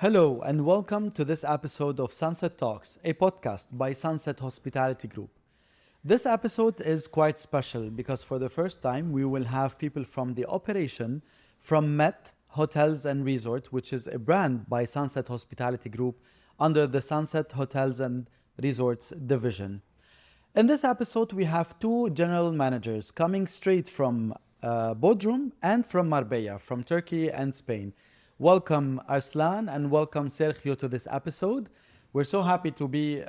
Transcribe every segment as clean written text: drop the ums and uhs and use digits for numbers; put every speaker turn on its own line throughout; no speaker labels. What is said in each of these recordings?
Hello and welcome to this episode of Sunset Talks, a podcast by Sunset Hospitality Group. This episode is quite special because for the first time we will have people from the operation from METT Hotels and Resort, which is a brand by Sunset Hospitality Group under the Sunset Hotels and Resorts division. In this episode, we have two general managers coming straight from Bodrum and from Marbella, from Turkey and Spain. Welcome Arslan and welcome Sergio to this episode. We're so happy to be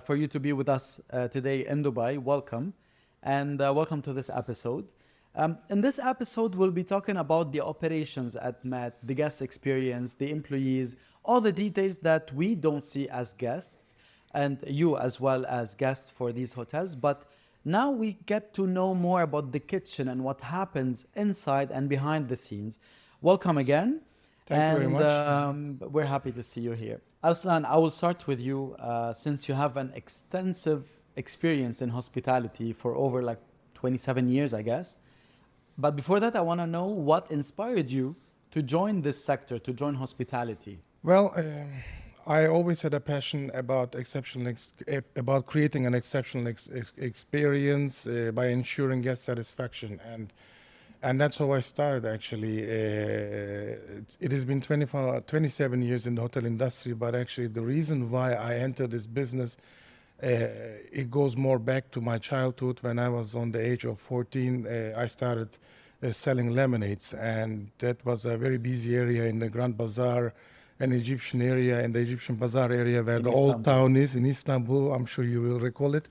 for you to be with us today in Dubai. Welcome and welcome to this episode. In this episode, we'll be talking about the operations at METT, the guest experience, the employees, all the details that we don't see as guests and you as well as guests for these hotels. But now we get to know more about the kitchen and what happens inside and behind the scenes. Welcome again.
Thank you very much.
We're happy to see you here. Arslan, I will start with you since you have an extensive experience in hospitality for over like 27 years, I guess. But before that, I want to know what inspired you to join this sector, to join hospitality.
Well, I always had a passion about about creating an exceptional experience by ensuring guest satisfaction, and that's how I started. Actually, it has been 27 years in the hotel industry, but actually the reason why I entered this business, it goes more back to my childhood. When I was on the age of 14, I started selling lemonades, and that was a very busy area in the Grand Bazaar, an Egyptian area, in the Egyptian Bazaar area where the old town is in Istanbul. I'm sure you will recall it.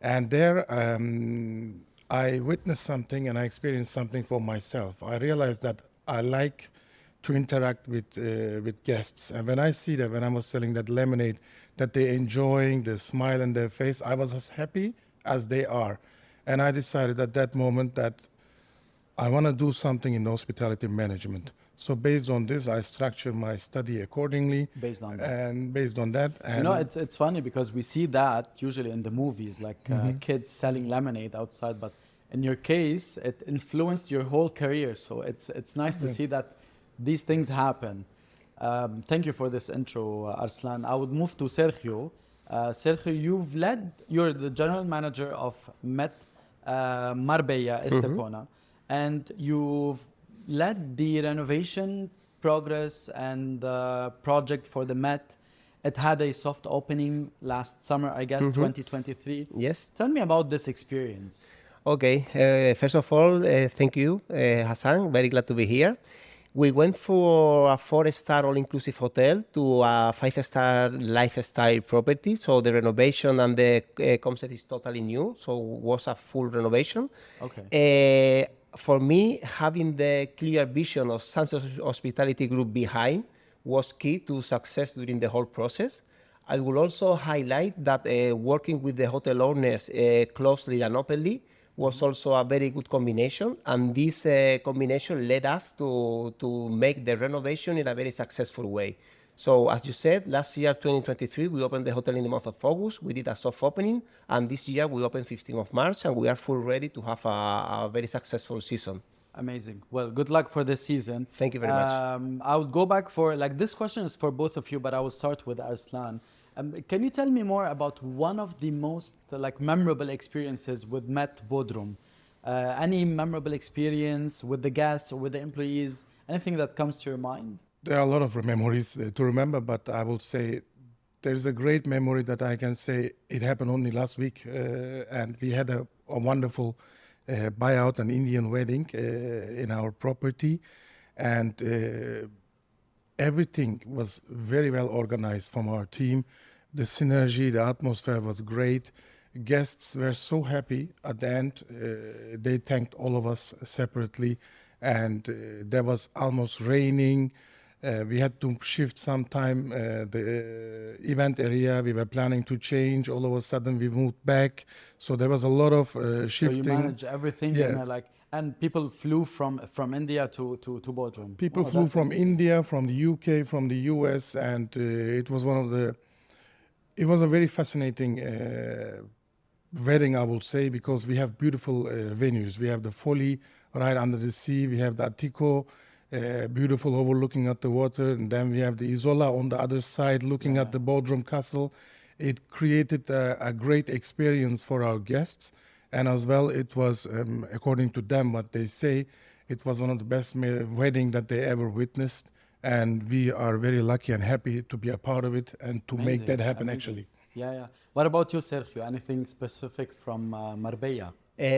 And there I witnessed something and I experienced something for myself. I realized that I like to interact with guests. And when I see that, when I was selling that lemonade, that they're enjoying the smile on their face, I was as happy as they are. And I decided at that moment that I want to do something in hospitality management. So based on this, I structured my study accordingly.
Based on that.
And based on that. And
you know, it's funny because we see that usually in the movies, like kids selling lemonade outside. But in your case, it influenced your whole career. So it's nice to see that these things happen. Thank you for this intro, Arslan. I would move to Sergio. Sergio, you're the general manager of METT Marbella, Estepona. And you've led the renovation progress and project for the METT. It had a soft opening last summer, I guess, 2023.
Yes.
Tell me about this experience.
Okay. First of all, thank you, Hassan. Very glad to be here. We went for a 4-star all-inclusive hotel to a 5-star lifestyle property. So the renovation and the concept is totally new. So it was a full renovation.
Okay.
For me, having the clear vision of Sunset Hospitality Group behind was key to success during the whole process. I will also highlight that working with the hotel owners closely and openly was also a very good combination. And this combination led us to make the renovation in a very successful way. So as you said, last year, 2023, we opened the hotel in the month of August. We did a soft opening. And this year, we opened 15th of March. And we are full ready to have a very successful season.
Amazing. Well, good luck for this season.
Thank you very much.
I would go back for, this question is for both of you, but I will start with Arslan. Can you tell me more about one of the most memorable experiences with METT Bodrum? Any memorable experience with the guests or with the employees? Anything that comes to your mind?
There are a lot of memories to remember, but I will say there's a great memory that I can say it happened only last week. And we had a wonderful buyout, an Indian wedding in our property. And everything was very well organized from our team. The synergy, the atmosphere was great. Guests were so happy at the end. They thanked all of us separately. And there was almost raining. We had to shift sometime the event area. We were planning to change. All of a sudden, we moved back. So there was a lot of shifting.
So you manage everything,
Yeah.
and people flew from India to Bodrum.
People flew from India, from the UK, from the US, and it was it was a very fascinating wedding, I would say, because we have beautiful venues. We have the Folly right under the sea. We have the Attico. beautiful overlooking at the water. And then we have the Isola on the other side looking at the Bodrum Castle. It created a great experience for our guests. And as well, it was, according to them, what they say, it was one of the best wedding that they ever witnessed. And we are very lucky and happy to be a part of it and to make that happen, actually.
Yeah, yeah. What about you, Sergio? Anything specific from Marbella?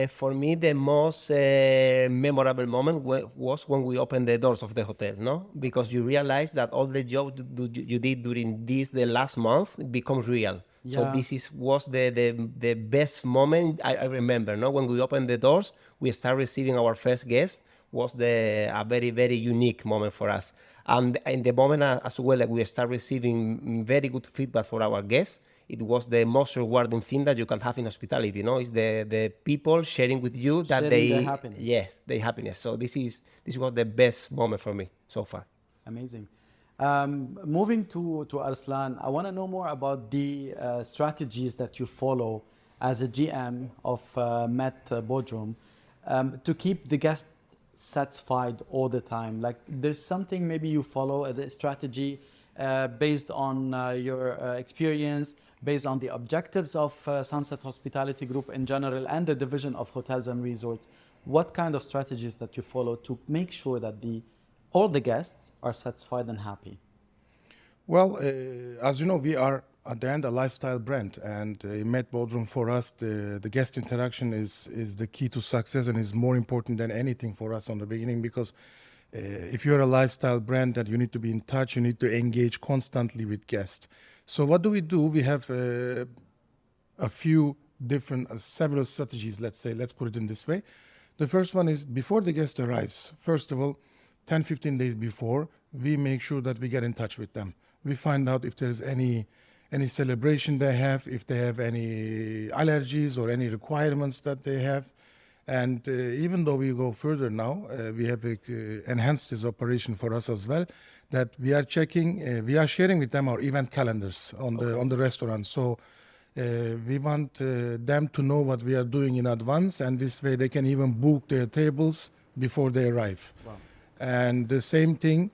For me, the most memorable moment was when we opened the doors of the hotel, no? Because you realize that all the job you did during the last month becomes real.
Yeah.
So this was the best moment I remember, no? When we opened the doors, we start receiving our first guest was a very, very unique moment for us. And in the moment as well, like we start receiving very good feedback for our guests. It was the most rewarding thing that you can have in hospitality, no? It's the people sharing with you that
Sharing their happiness.
Yes, their happiness. So this was the best moment for me so far.
Amazing. Moving to Arslan, I want to know more about the strategies that you follow as a GM of METT Bodrum to keep the guest satisfied all the time. Like there's something maybe you follow a strategy based on your experience, based on the objectives of Sunset Hospitality Group in general and the division of hotels and resorts. What kind of strategies that you follow to make sure that all the guests are satisfied and happy?
Well, as you know, we are at the end a lifestyle brand, and in METT Bodrum for us, the guest interaction is the key to success and is more important than anything for us on the beginning, because if you're a lifestyle brand, that you need to be in touch, you need to engage constantly with guests. So what do? We have a few different, several strategies, let's put it in this way. The first one is before the guest arrives, first of all, 10, 15 days before, we make sure that we get in touch with them. We find out if there's any celebration they have, if they have any allergies or any requirements that they have. And even though we go further now, we have enhanced this operation for us as well, that we are checking, we are sharing with them our event calendars on the restaurant. So we want them to know what we are doing in advance, and this way they can even book their tables before they arrive.
Wow.
And the same thing,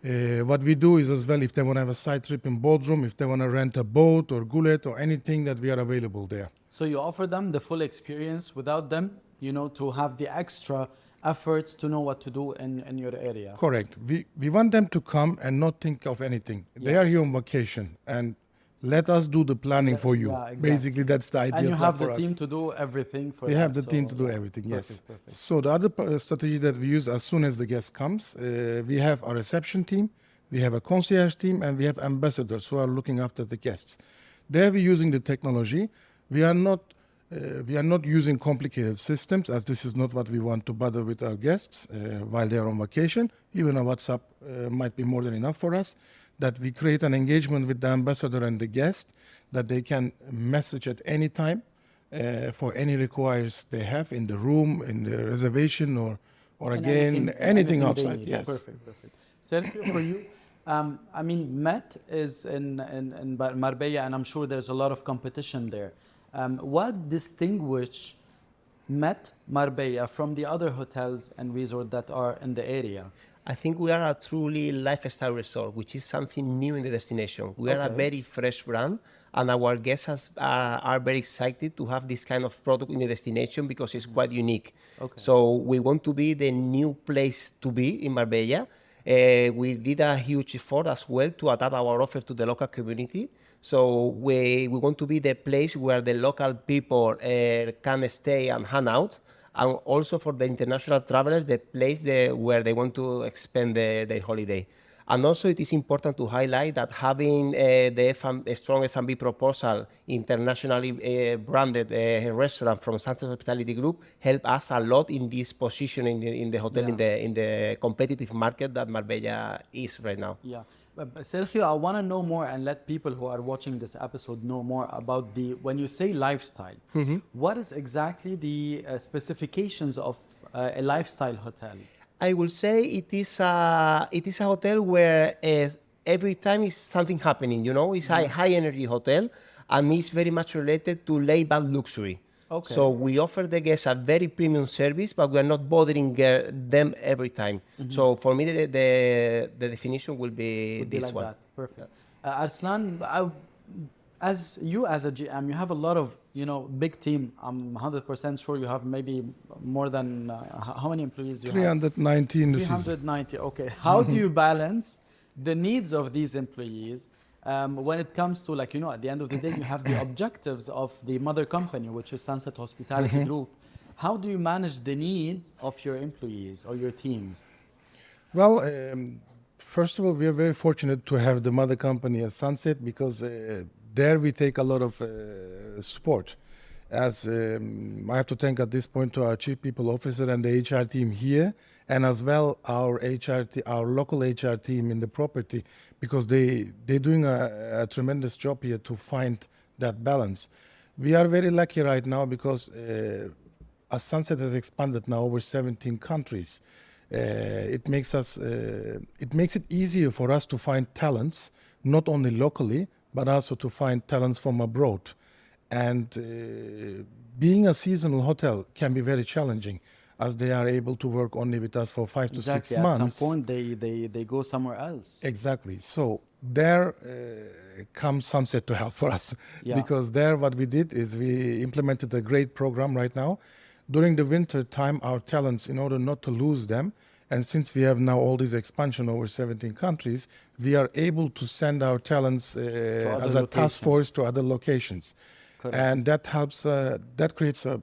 what we do is as well, if they want to have a side trip in Bodrum, if they want to rent a boat or gullet or anything, that we are available there.
So you offer them the full experience without them, to have the extra efforts to know what to do in your area.
Correct. We want them to come and not think of anything. They are here on vacation, and let us do the planning for you.
Yeah, exactly.
Basically, that's the idea.
And you have
for
the
us.
team to do everything for
We
them.
have the team to do everything, yes.
Perfect.
So the other strategy that we use as soon as the guest comes, we have our reception team, we have a concierge team, and we have ambassadors who are looking after the guests. There we're using the technology. We are not using complicated systems, as this is not what we want to bother with our guests while they are on vacation. Even a WhatsApp might be more than enough for us. That we create an engagement with the ambassador and the guest, that they can message at any time for any requires they have in the room, in the reservation, or again, anything outside. Yes.
Perfect. Sergio, for you, METT is in Marbella, and I'm sure there's a lot of competition there. What distinguishes METT Marbella from the other hotels and resorts that are in the area?
I think we are a truly lifestyle resort, which is something new in the destination. We are a very fresh brand, and our guests are very excited to have this kind of product in the destination because it's quite unique. So we want to be the new place to be in Marbella. We did a huge effort as well to adapt our offer to the local community. So we want to be the place where the local people can stay and hang out. And also for the international travelers, the place where they want to spend their holiday. And also it is important to highlight that having a strong F&B proposal, internationally branded restaurant from Sunset Hospitality Group, help us a lot in this position in the hotel, in the competitive market that Marbella is right now.
Yeah. Sergio, I want to know more and let people who are watching this episode know more about when you say lifestyle, what is exactly the specifications of a lifestyle hotel?
I will say it is a hotel where every time is something happening, It's a high energy hotel, and it's very much related to laid-back luxury.
Okay.
So we offer the guests a very premium service, but we are not bothering them every time. So for me, the definition will be
Would be
this
like
one.
that. Perfect. Arslan, as a GM, you have a lot of, big team. I'm 100% sure you have maybe more than, how many employees you have?
390 in the season.
390, okay. How do you balance the needs of these employees when it comes to, at the end of the day, you have the objectives of the mother company, which is Sunset Hospitality Group. How do you manage the needs of your employees or your teams?
Well, first of all, we are very fortunate to have the mother company at Sunset because there we take a lot of support. As I have to thank at this point to our Chief People Officer and the HR team here, and as well our local HR team in the property, because they're doing a tremendous job here to find that balance. We are very lucky right now because as Sunset has expanded now over 17 countries, it makes it easier for us to find talents, not only locally, but also to find talents from abroad. And being a seasonal hotel can be very challenging, as they are able to work only with us for 5 to 6 months.
At some point, they go somewhere else.
Exactly. So there comes Sunset to help for us.
Yeah.
Because there what we did is we implemented a great program right now. During the winter time, our talents, in order not to lose them, and since we have now all this expansion over 17 countries, we are able to send our talents as a task force to other locations.
Correct.
And that helps, that creates a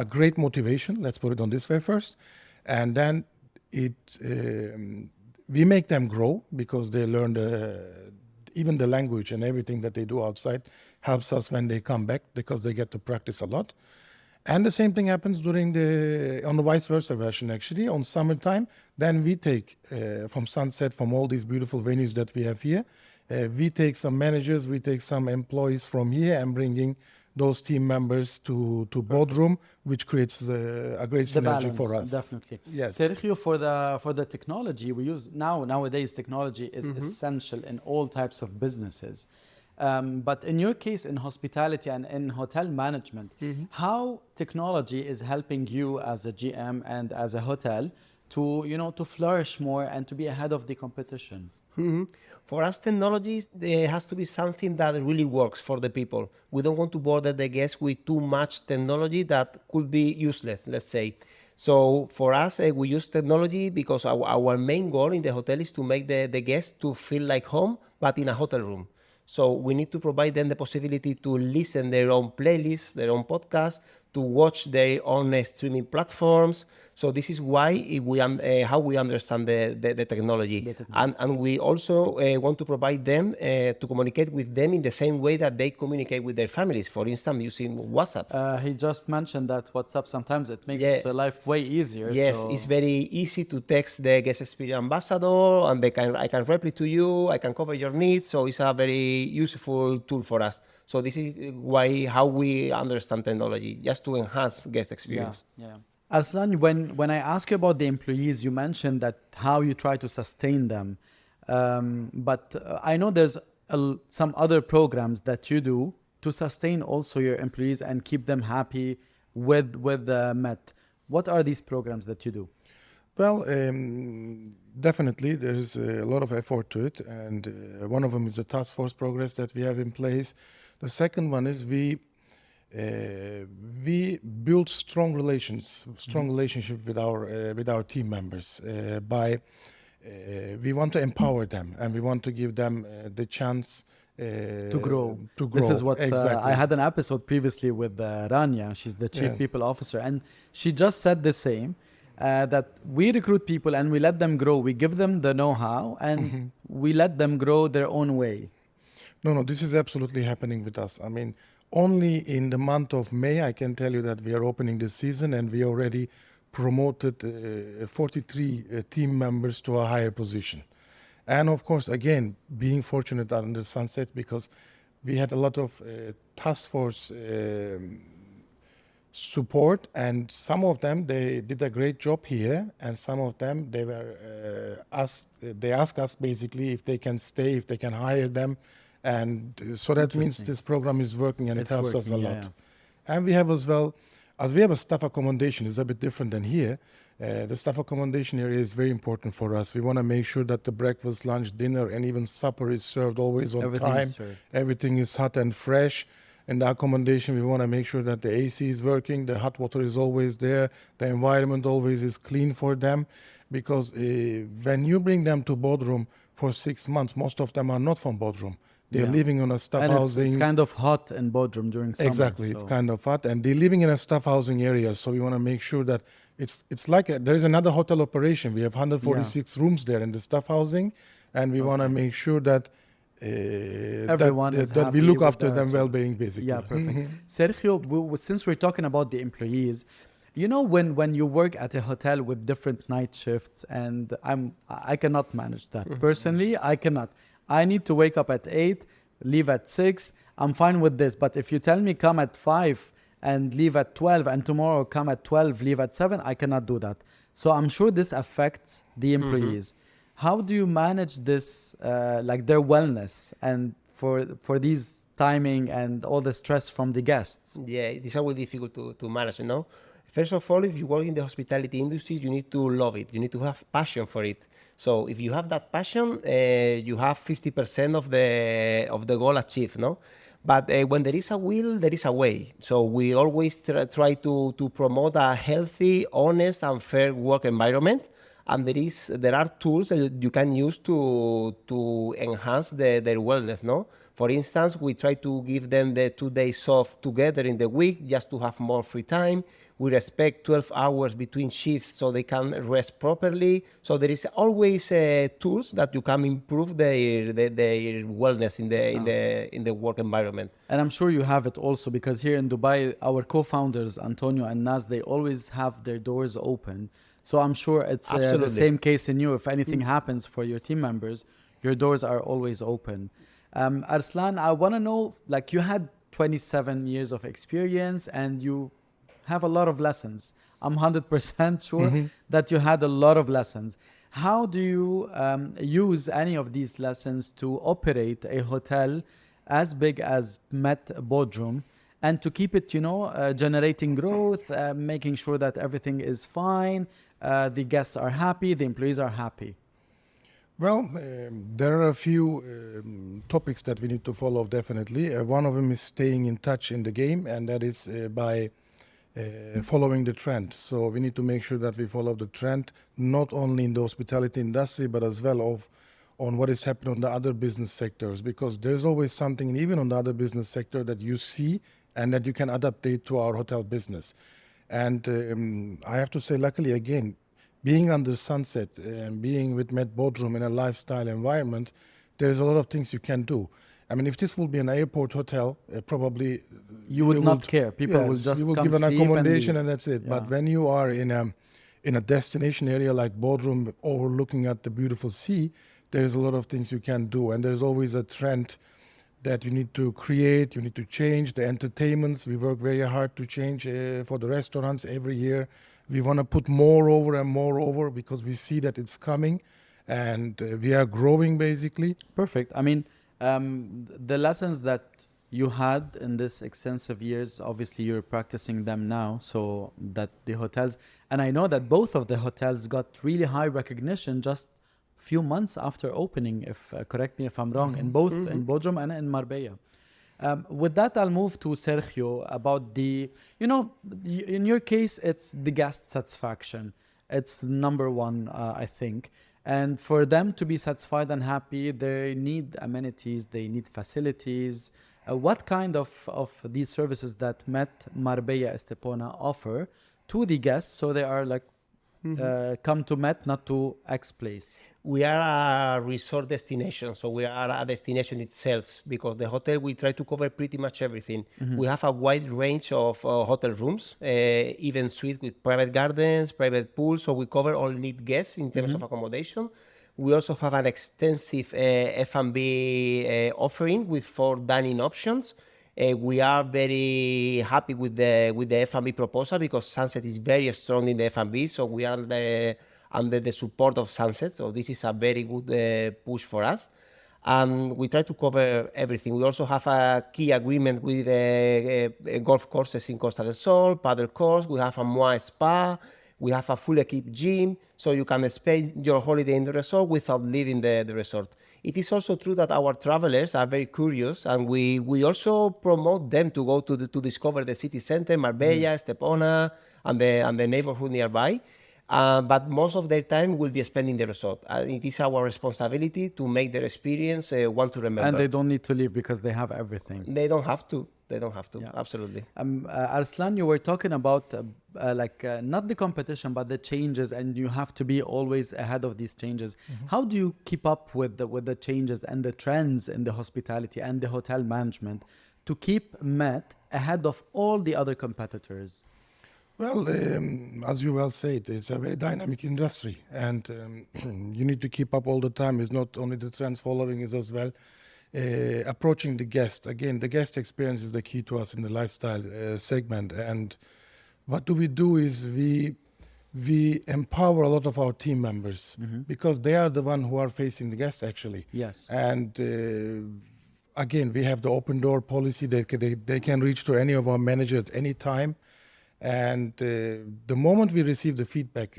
great motivation, let's put it on this way first. And then we make them grow because they learn even the language and everything that they do outside helps us when they come back because they get to practice a lot. And the same thing happens on the vice versa version actually, on summertime. Then we take from Sunset, from all these beautiful venues that we have here, we take some managers, we take some employees from here and bringing those team members to Bodrum, which creates a great synergy for us.
Definitely.
Yes.
Sergio, for the technology we use nowadays, technology is essential in all types of businesses. But in your case, in hospitality and in hotel management, how technology is helping you as a GM and as a hotel to flourish more and to be ahead of the competition?
For us, technology has to be something that really works for the people. We don't want to bother the guests with too much technology that could be useless, let's say. So for us, we use technology because our main goal in the hotel is to make the guests to feel like home, but in a hotel room. So we need to provide them the possibility to listen their own playlists, their own podcasts, to watch their own streaming platforms. So this is why how we understand the technology. And we also want to provide them to communicate with them in the same way that they communicate with their families, for instance, using WhatsApp.
He just mentioned that WhatsApp, sometimes it makes life way easier.
Yes,
so
it's very easy to text the guest experience ambassador, and I can reply to you, I can cover your needs. So it's a very useful tool for us. So this is how we understand technology, just to enhance guest experience.
Yeah. Arslan, when I ask you about the employees, you mentioned that how you try to sustain them. But I know there's some other programs that you do to sustain also your employees and keep them happy with METT. What are these programs that you do?
Well, definitely there's a lot of effort to it, and one of them is the task force progress that we have in place. The second one is we build strong relationship with our team members we want to empower them, and we want to give them the chance
to grow.
This
is what
exactly.
I had an episode previously with Rania. She's the Chief People Officer, and she just said the same, that we recruit people and we let them grow. We give them the know-how and we let them grow their own way.
No, this is absolutely happening with us. I mean, only in the month of May, I can tell you that we are opening this season and we already promoted 43 team members to a higher position. And of course, again, being fortunate under Sunset, because we had a lot of task force support, and some of them, they did a great job here, and some of them, they asked us basically if they can stay, if they can hire them. And so that means this program is working, and it helps us a lot. And we have as well, as we have a staff accommodation, it's a bit different than here. The staff accommodation area is very important for us. We want to make sure that the breakfast, lunch, dinner, and even supper is served always on
Everything
time.
is served.
Everything is hot and fresh. In the accommodation, we want to make sure that the AC is working, the hot water is always there, the environment always is clean for them. Because when you bring them to Bodrum for 6 months, most of them are not from Bodrum. They're
Yeah.
living on a staff
And
housing.
it's kind of hot in Bodrum during summer.
Exactly, it's
so-
kind of hot, and they're living in a staff housing area. So we want to make sure that it's like there is another hotel operation. We have 146 rooms there in the staff housing, and we want to make sure that
Everyone is
that we
happy
look
with
after
the
them
service.
well-being, basically.
Yeah, perfect. Sergio, since we're talking about the employees, you know, when you work at a hotel with different night shifts, and I cannot manage that. Personally, I cannot. I need to wake up at 8, leave at 6. I'm fine with this. But if you tell me come at 5 and leave at 12, and tomorrow come at 12, leave at 7, I cannot do that. So I'm sure this affects the employees. How do you manage this, like their wellness and for these timing and all the stress from the guests?
Yeah, it is always difficult to manage, you know. First of all, if you work in the hospitality industry, you need to love it. You need to have passion for it. So if you have that passion, you have 50% of the goal achieved, no? But when there is a will, there is a way. So we always try to promote a healthy, honest, and fair work environment. And there are tools that you can use to enhance their wellness, no? For instance, we try to give them the 2 days off together in the week just to have more free time. We respect 12 hours between shifts so they can rest properly. So there is always tools that you can improve their wellness in the work environment.
And I'm sure you have it also, because here in Dubai, our co-founders, Antonio and Naz, they always have their doors open. So I'm sure it's the
Absolutely.
same case in you. If anything happens for your team members, your doors are always open. Arslan, I want to know, like, you had 27 years of experience and you have a lot of lessons. I'm 100% sure that you had a lot of lessons. How do you use any of these lessons to operate a hotel as big as METT Bodrum and to keep it, you know, generating growth, making sure that everything is fine, the guests are happy, the employees are happy?
Well, there are a few topics that we need to follow, definitely. One of them is staying in touch in the game, and that is by following the trend. So we need to make sure that we follow the trend, not only in the hospitality industry, but as well on what is happening on the other business sectors, because there's always something, even on the other business sector, that you see and that you can adapt to our hotel business. And I have to say, luckily, again, being under Sunset and being with METT Bodrum in a lifestyle environment, there's a lot of things you can do. I mean, if this will be an airport hotel, probably
You would not care. People will just
you will
come
give an
sleep
accommodation
and
and that's it.
Yeah.
But when you are in a destination area like Bodrum, overlooking at the beautiful sea, there's a lot of things you can do, and there's always a trend that you need to create, you need to change. The entertainments, we work very hard to change for the restaurants every year. We want to put more over and more over because we see that it's coming, and we are growing, basically.
Perfect. I mean, the lessons that you had in this extensive years, obviously you're practicing them now, so that the hotels, and I know that both of the hotels got really high recognition just few months after opening, if correct me if I'm wrong, in both in Bodrum and in Marbella. With that, I'll move to Sergio about the, you know, in your case, it's the guest satisfaction. It's number one, I think. And for them to be satisfied and happy, they need amenities, they need facilities. What kind of these services that METT Marbella Estepona offer to the guests so they are like, come to METT, not to X place?
We are a resort destination, so we are a destination itself, because the hotel, we try to cover pretty much everything. We have a wide range of hotel rooms, even suite with private gardens, private pools, so we cover all need guests in terms of accommodation. We also have an extensive F&B offering with 4 dining options. We are very happy with the F&B proposal because Sunset is very strong in the F&B, so we are under the support of Sunset. So this is a very good push for us. We try to cover everything. We also have a key agreement with golf courses in Costa del Sol, paddle course. We have a Moi spa. We have a full equipped gym, so you can spend your holiday in the resort without leaving the resort. It is also true that our travelers are very curious, and we also promote them to go to discover the city center, Marbella, Estepona, and the neighborhood nearby. But most of their time will be spent in the resort. It is our responsibility to make their experience one to remember.
And they don't need to leave because they have everything.
They don't have to. They don't have to.
Yeah.
Absolutely.
Arslan, you were talking about not the competition, but the changes, and you have to be always ahead of these changes. How do you keep up with the changes and the trends in the hospitality and the hotel management to keep METT ahead of all the other competitors?
Well, as you well said, it's a very dynamic industry, and you need to keep up all the time. It's not only the trends following, is as well approaching the guest. Again, the guest experience is the key to us in the lifestyle segment. And what do is we empower a lot of our team members because they are the one who are facing the guests actually.
Yes.
And again, we have the open door policy. They can reach to any of our managers at any time. And the moment we receive the feedback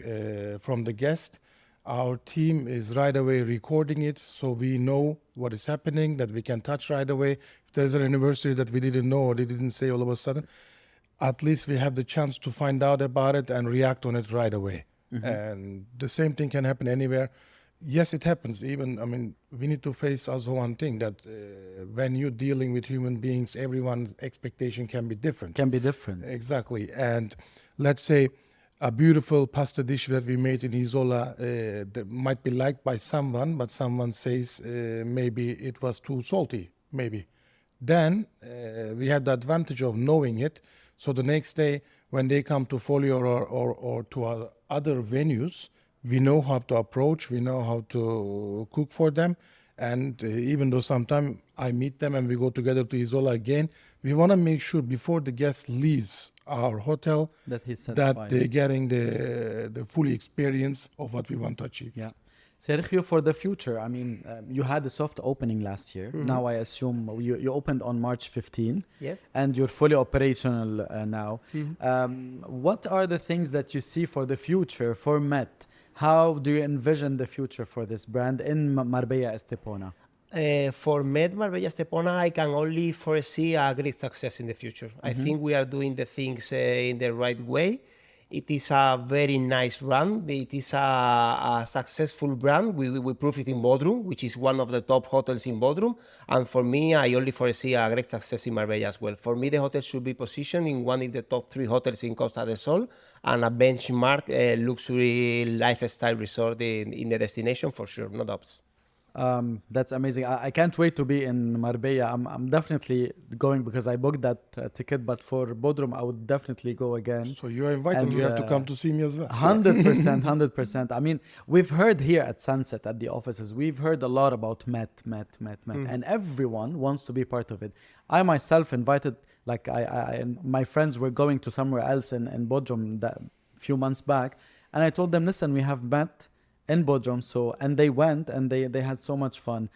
from the guest, our team is right away recording it, so we know what is happening, that we can touch right away. If there's an anniversary that we didn't know or they didn't say all of a sudden, at least we have the chance to find out about it and react on it right away. And the same thing can happen anywhere. Yes, it happens. Even, I mean, we need to face also one thing, that when you're dealing with human beings, everyone's expectation can be different.
Can be different.
Exactly. And let's say a beautiful pasta dish that we made in Isola that might be liked by someone, but someone says maybe it was too salty, maybe. Then we have the advantage of knowing it. So the next day, when they come to Folio or to our other venues, we know how to approach, we know how to cook for them. And even though sometimes I meet them and we go together to Isola again, we want to make sure before the guest leaves our hotel
That he's satisfied.
that they're getting the full experience of what we want to achieve.
Yeah. Sergio, for the future, I mean, you had a soft opening last year. Now I assume you opened on March 15.
Yes.
And you're fully operational now. What are the things that you see for the future for METT? How do you envision the future for this brand in Marbella Estepona?
For METT Marbella Estepona, I can only foresee a great success in the future. I think we are doing the things in the right way. It is a very nice brand. It is a successful brand. We prove it in Bodrum, which is one of the top hotels in Bodrum. And for me, I only foresee a great success in Marbella as well. For me, the hotel should be positioned in one of the top 3 hotels in Costa del Sol and a benchmark luxury lifestyle resort in the destination for sure, no doubts.
That's amazing. I can't wait to be in Marbella. I'm definitely going because I booked that ticket, but for Bodrum, I would definitely go again.
So you are invited.
And,
you have to come to see me as well.
100%, 100%. I mean, we've heard here at Sunset at the offices, we've heard a lot about METT, and everyone wants to be part of it. I myself invited, like my friends were going to somewhere else in Bodrum that few months back, and I told them, listen, we have METT in Bodrum, and they went and they had so much fun.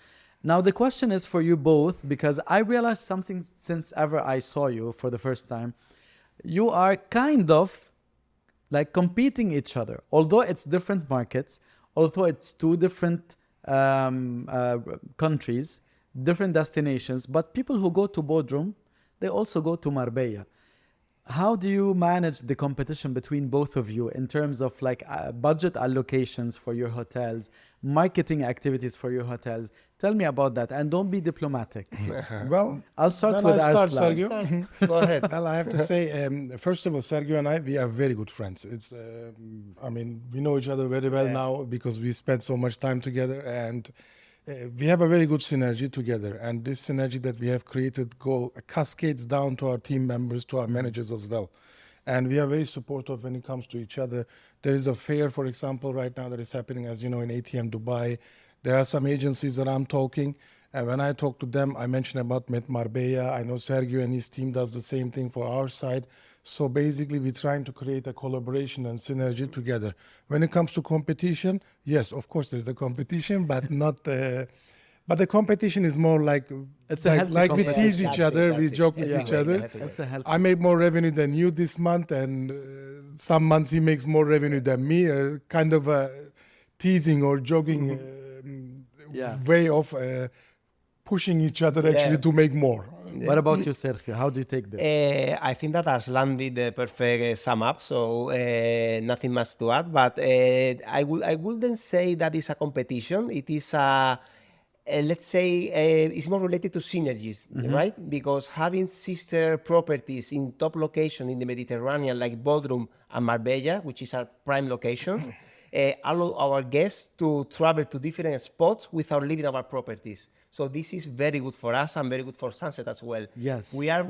Now the question is for you both, because I realized something since ever I saw you for the first time. You are kind of like competing each other, although it's different markets, although it's 2 different countries, different destinations, but people who go to Bodrum, they also go to Marbella. How do you manage the competition between both of you in terms of like budget allocations for your hotels, marketing activities for your hotels? Tell me about that, and don't be diplomatic.
Well,
I'll start
then
with
I'll start,
Arslan.
Sergio.
Go ahead.
Well, I have to say, first of all, Sergio and I, we are very good friends. It's, I mean, we know each other very well now because we spent so much time together, and we have a very good synergy together. And this synergy that we have created cascades down to our team members, to our managers as well. And we are very supportive when it comes to each other. There is a fair, for example, right now that is happening, as you know, in ATM Dubai. There are some agencies that I'm talking, and when I talk to them, I mention about METT Marbella. I know Sergio and his team does the same thing for our side. So basically, we're trying to create a collaboration and synergy together. When it comes to competition, yes, of course, there's a competition, but not But the competition is more like
It's a healthy
like we
competition.
tease each other, we joke with each other.
It's a healthy.
I make more revenue than you this month, and some months he makes more revenue than me. Kind of a teasing or joking way of pushing each other actually to make more.
What about you, Sergio? How do you take this?
I think that Arslan did the perfect sum up, so nothing much to add. But I wouldn't say that it's a competition. It is let's say it's more related to synergies, right? Because having sister properties in top location in the Mediterranean like Bodrum and Marbella, which is our prime locations, allow our guests to travel to different spots without leaving our properties. So this is very good for us and very good for Sunset as well.
Yes.
We are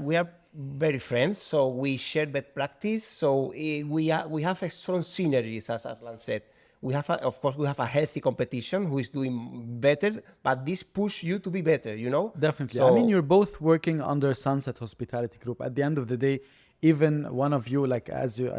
very friends, so we share best practice. So we have a strong synergies, as Arslan said. We have, of course, we have a healthy competition who is doing better, but this push you to be better, you know?
Definitely.
So,
I mean, you're both working under Sunset Hospitality Group. At the end of the day, even one of you, like as you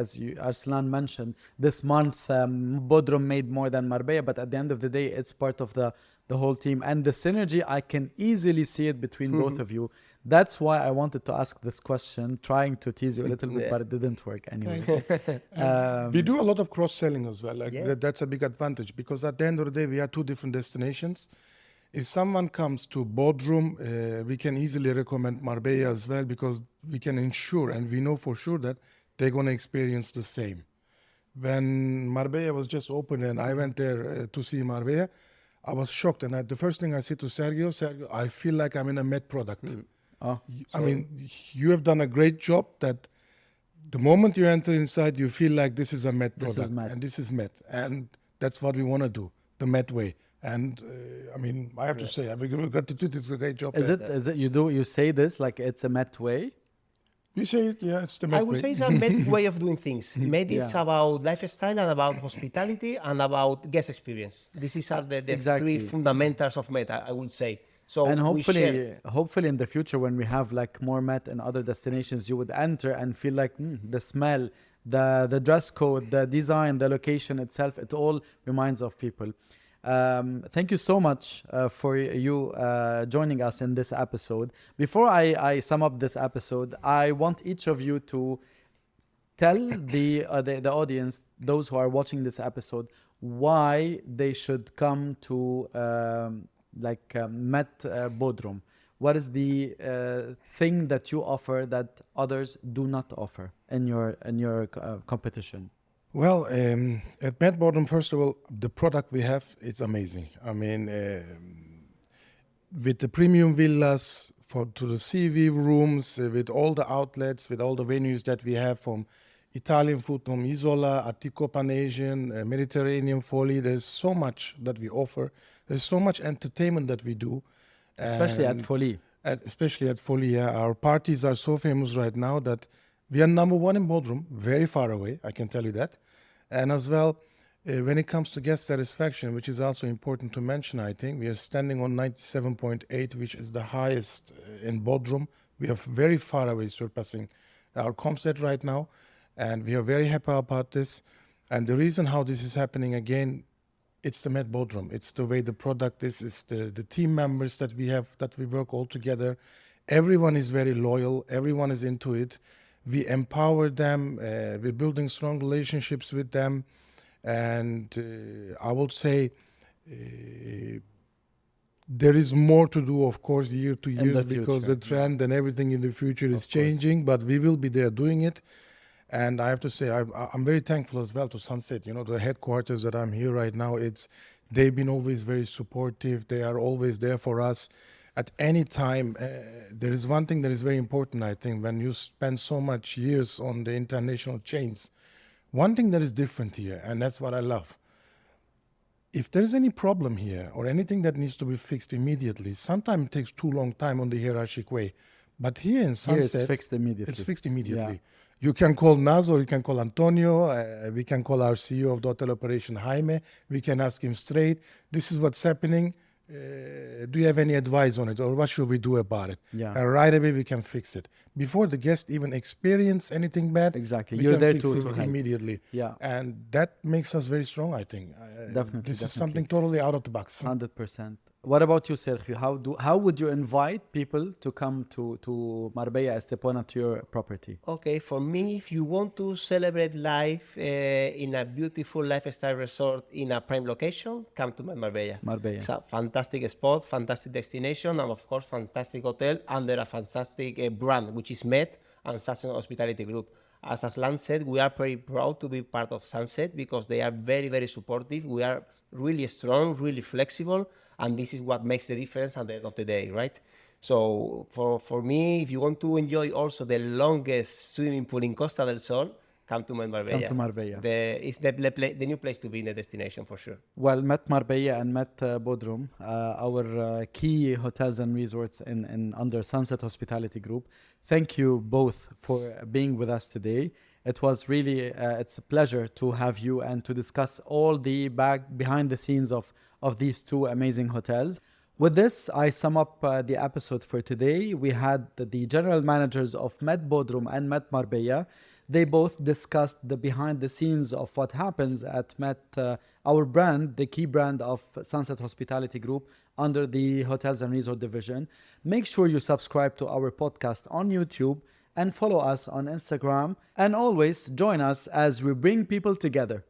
Arslan mentioned, this month Bodrum made more than Marbella, but at the end of the day, it's part of the whole team. And the synergy, I can easily see it between both of you. That's why I wanted to ask this question, trying to tease you a little bit, but it didn't work anyway.
We do a lot of cross-selling as well. That's a big advantage, because at the end of the day, we are two different destinations. If someone comes to Bodrum, we can easily recommend Marbella as well, because we can ensure and we know for sure that they're going to experience the same. When Marbella was just opened and I went there to see Marbella, I was shocked. And the first thing I said to Sergio, I feel like I'm in a METT product. I mean, you have done a great job that the moment you enter inside, you feel like this is a METT product. And this is METT. And that's what we want to do, the METT way. And I mean, I have to say, I mean, gratitude, it's a great job.
Is it you say this like it's a METT way?
We say it, yeah, it's the METT way.
I would say it's a METT way of doing things. METT is about lifestyle and about hospitality and about guest experience. These are the three fundamentals of METT, I would say. So
and hopefully in the future, when we have like more METT in other destinations, you would enter and feel like the smell, the dress code, the design, the location itself, it all reminds of people. Thank you so much for you joining us in this episode. Before I sum up this episode, I want each of you to tell the audience, those who are watching this episode, why they should come to METT Bodrum. What is the thing that you offer that others do not offer in your competition?
Well, at METT Bodrum, first of all, the product we have, it's amazing. I mean, with the premium villas to the sea view rooms, with all the outlets, with all the venues that we have, from Italian food, from Isola, Attico-Panasian, Mediterranean folly, there's so much that we offer. There's so much entertainment that we do.
Especially at Folly.
Especially at Folly, yeah. Our parties are so famous right now that we are number one in Bodrum, very far away, I can tell you that. And as well, when it comes to guest satisfaction, which is also important to mention, I think, we are standing on 97.8, which is the highest in Bodrum. We are very far away surpassing our ComStat right now, and we are very happy about this. And the reason how this is happening, again, it's the METT Bodrum. It's the way the product is. It's the team members that we have, that we work all together. Everyone is very loyal. Everyone is into it. We empower them. We're building strong relationships with them. And I would say there is more to do, of course, year to year, because the trend and everything in the future is changing, but we will be there doing it. And I have to say, I'm very thankful as well to Sunset, the headquarters that I'm here right now. They've been always very supportive. They are always there for us. At any time, there is one thing that is very important, I think, when you spend so much years on the international chains. One thing that is different here, and that's what I love. If there's any problem here or anything that needs to be fixed immediately, sometimes it takes too long time on the hierarchic way. But here in Sunset,
it's fixed immediately.
It's fixed immediately.
Yeah.
You can call Naz or you can call Antonio. We can call our CEO of the hotel operation, Jaime. We can ask him straight, this is what's happening. Do you have any advice on it, or what should we do about it?
Yeah.
And right away we can fix it before the guest even experience anything bad.
Exactly,
we
you're
can
there
fix
to
it
help
immediately.
Yeah,
and that makes us very strong, I think.
Definitely.
This is something totally out of the box.
100%. What about you, Sergio? How would you invite people to come to Marbella, Estepona, to your property?
Okay, for me, if you want to celebrate life in a beautiful lifestyle resort in a prime location, come to Marbella.
Marbella.
It's a fantastic spot, fantastic destination, and of course, fantastic hotel under a fantastic brand, which is METT and Sunset Hospitality Group. As Arslan said, we are very proud to be part of Sunset because they are very, very supportive. We are really strong, really flexible, and this is what makes the difference at the end of the day, right? So for me, if you want to enjoy also the longest swimming pool in Costa del Sol, come to METT Marbella.
Come to Marbella.
It's the new place to be in the destination for sure.
Well, METT Marbella and METT Bodrum, our key hotels and resorts in under Sunset Hospitality Group. Thank you both for being with us today. It was really it's a pleasure to have you and to discuss all the behind the scenes of these two amazing hotels. With this, I sum up the episode for today. We had the general managers of METT Bodrum and METT Marbella. They both discussed the behind the scenes of what happens at METT, our brand, the key brand of Sunset Hospitality Group under the Hotels and Resort Division. Make sure you subscribe to our podcast on YouTube and follow us on Instagram. And always join us as we bring people together.